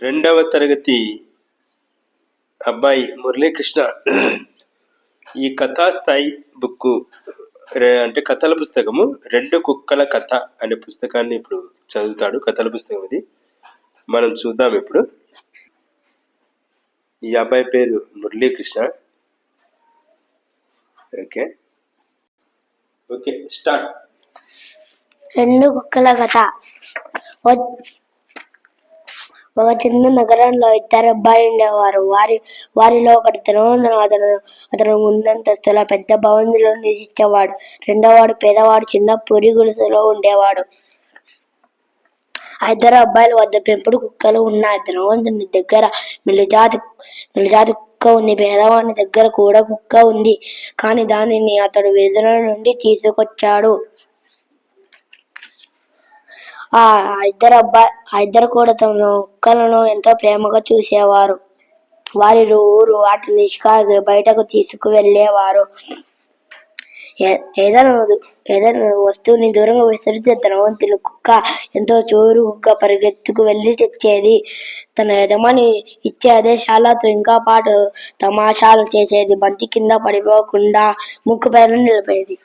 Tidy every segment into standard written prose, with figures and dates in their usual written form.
రెండవ తరగతి అబ్బాయి మురళీకృష్ణ ఈ కథాస్థాయి బుక్ అంటే కథల పుస్తకము రెండు కుక్కల కథ అనే పుస్తకాన్ని ఇప్పుడు చదువుతాడు. కథల పుస్తకం ఇది మనం చూద్దాం. ఇప్పుడు ఈ అబ్బాయి పేరు మురళీకృష్ణ. Okay okay start. రెండు కుక్కల కథ. ఒక చిన్న నగరంలో ఇద్దరు అబ్బాయిలు ఉండేవారు. వారిలో ఒకటి అతను ఉన్నంతస్తులో పెద్ద భవంతిలో నివసించేవాడు. రెండోవాడు పేదవాడు చిన్న పూరి గుడిసెలో ఉండేవాడు. ఆ ఇద్దరు అబ్బాయిల వద్ద పెంపుడు కుక్కలు ఉన్నాయి. ధనవంతుని దగ్గర మిలిజాతి కుక్క ఉంది. పేదవాడి దగ్గర కూడా కుక్క ఉంది. కానీ దానిని అతడు వీధుల నుండి తీసుకొచ్చాడు. ఆ ఇద్దరు కూడా తమ కుక్కలను ఎంతో ప్రేమగా చూసేవారు. వారి ఊరు వాటిని షికారుకి బయటకు తీసుకువెళ్ళేవారు. ఏదైనా వస్తువుని దూరంగా విసిరితే ధనవంతుని కుక్క ఎంతో చురుకుగా పరిగెత్తుకు వెళ్ళి తెచ్చేది. తన యజమాని ఇచ్చే ఆదేశాలతో ఇంకా పాటు తమాషాలు చేసేది. బంతి కింద పడిపోకుండా ముక్కు పైన నిలిపేది.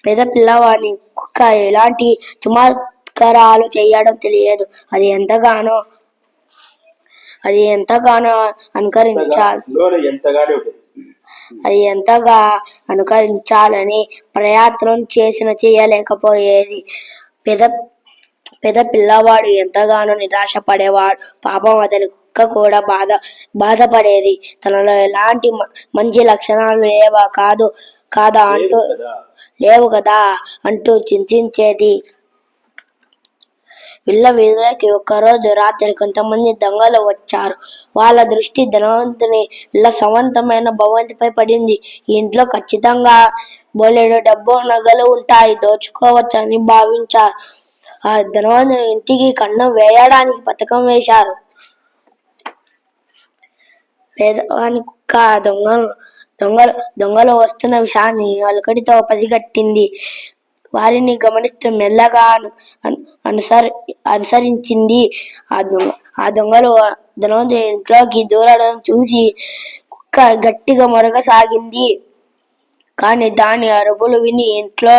పేద పిల్లవాడిని కుక్క ఎలాంటి చమత్కారాలు చేయడం తెలియదు. అది ఎంతగానో అనుకరించాలని ప్రయత్నం చేసినా చేయలేకపోయేది. పేద పిల్లవాడు ఎంతగానో నిరాశపడేవాడు. పాపం అతని కుక్క కూడా బాధపడేది. తనలో ఎలాంటి మంచి లక్షణాలు లేవు కదా అంటూ చింతించేది. వీధులకి ఒక్కరోజు రాత్రి కొంతమంది దొంగలు వచ్చారు. వాళ్ళ దృష్టి ధనవంతుని ఇళ్ళ సొంతమైన భవంతిపై పడింది. ఈ ఇంట్లో ఖచ్చితంగా బోలెడు డబ్బు నగలు ఉంటాయి, దోచుకోవచ్చని భావించారు. ఆ ధనవంతుని ఇంటికి కన్నం వేయడానికి పథకం వేశారు. పేదవాని కుక్క దొంగలు వస్తున్న విషయాన్ని అలకటితో పసిగట్టింది. వారిని గమనిస్తూ మెల్లగా అనుసరించింది. ఆ దొంగలు ధనవంతుని ఇంట్లోకి దూరడం చూసి కుక్క గట్టిగా మొరగసాగింది. కానీ దాని అరుపులు విని ఇంట్లో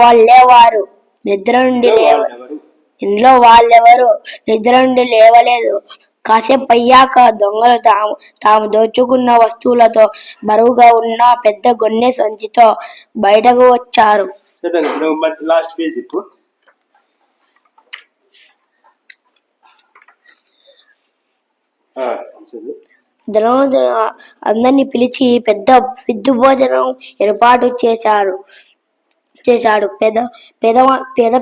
వాళ్ళెవరు నిద్ర నుండి లేవలేదు. కాసేపు అయ్యాక దొంగలు తాము దోచుకున్న వస్తువులతో బరువుగా ఉన్న పెద్ద గొన్నె సంచితో బయటకు వచ్చారు. ధనవంతుడు అందరినీ పిలిచి పెద్ద విందు భోజనం ఏర్పాటు చేశాడు. పేద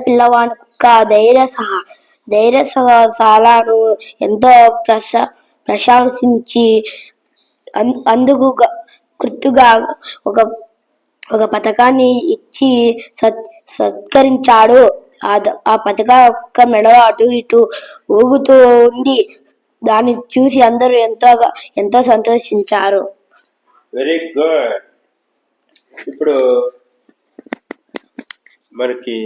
పిల్లవాని కుక్క ధైర్యశాలను ఎంతో ప్రశంసించి అందుకు గుర్తుగా ఒక పథకాన్ని ఇచ్చి సత్కరించాడు. ఆ పథక కుక్క మెడలో అటు ఇటు ఊగుతూ ఉంది. దాన్ని చూసి అందరూ ఎంతో సంతోషించారు. Very good. ఇప్పుడు మనకి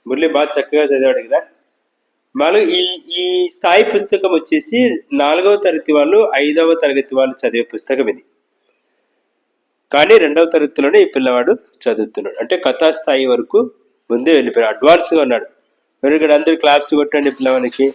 మురళి బాగా చక్కగా చదివాడు కదా. ఈ స్థాయి పుస్తకం వచ్చేసి 4వ తరగతి వాళ్ళు 5వ తరగతి వాళ్ళు చదివే పుస్తకం ఇది. కానీ 2వ తరగతిలోనే ఈ పిల్లవాడు చదువుతున్నాడు. అంటే కథా స్థాయి వరకు ముందే వెళ్ళిపోయాడు, అడ్వాన్స్గా ఉన్నాడు. Very good. అందరు క్లాప్స్ కొట్టండి పిల్లవానికి.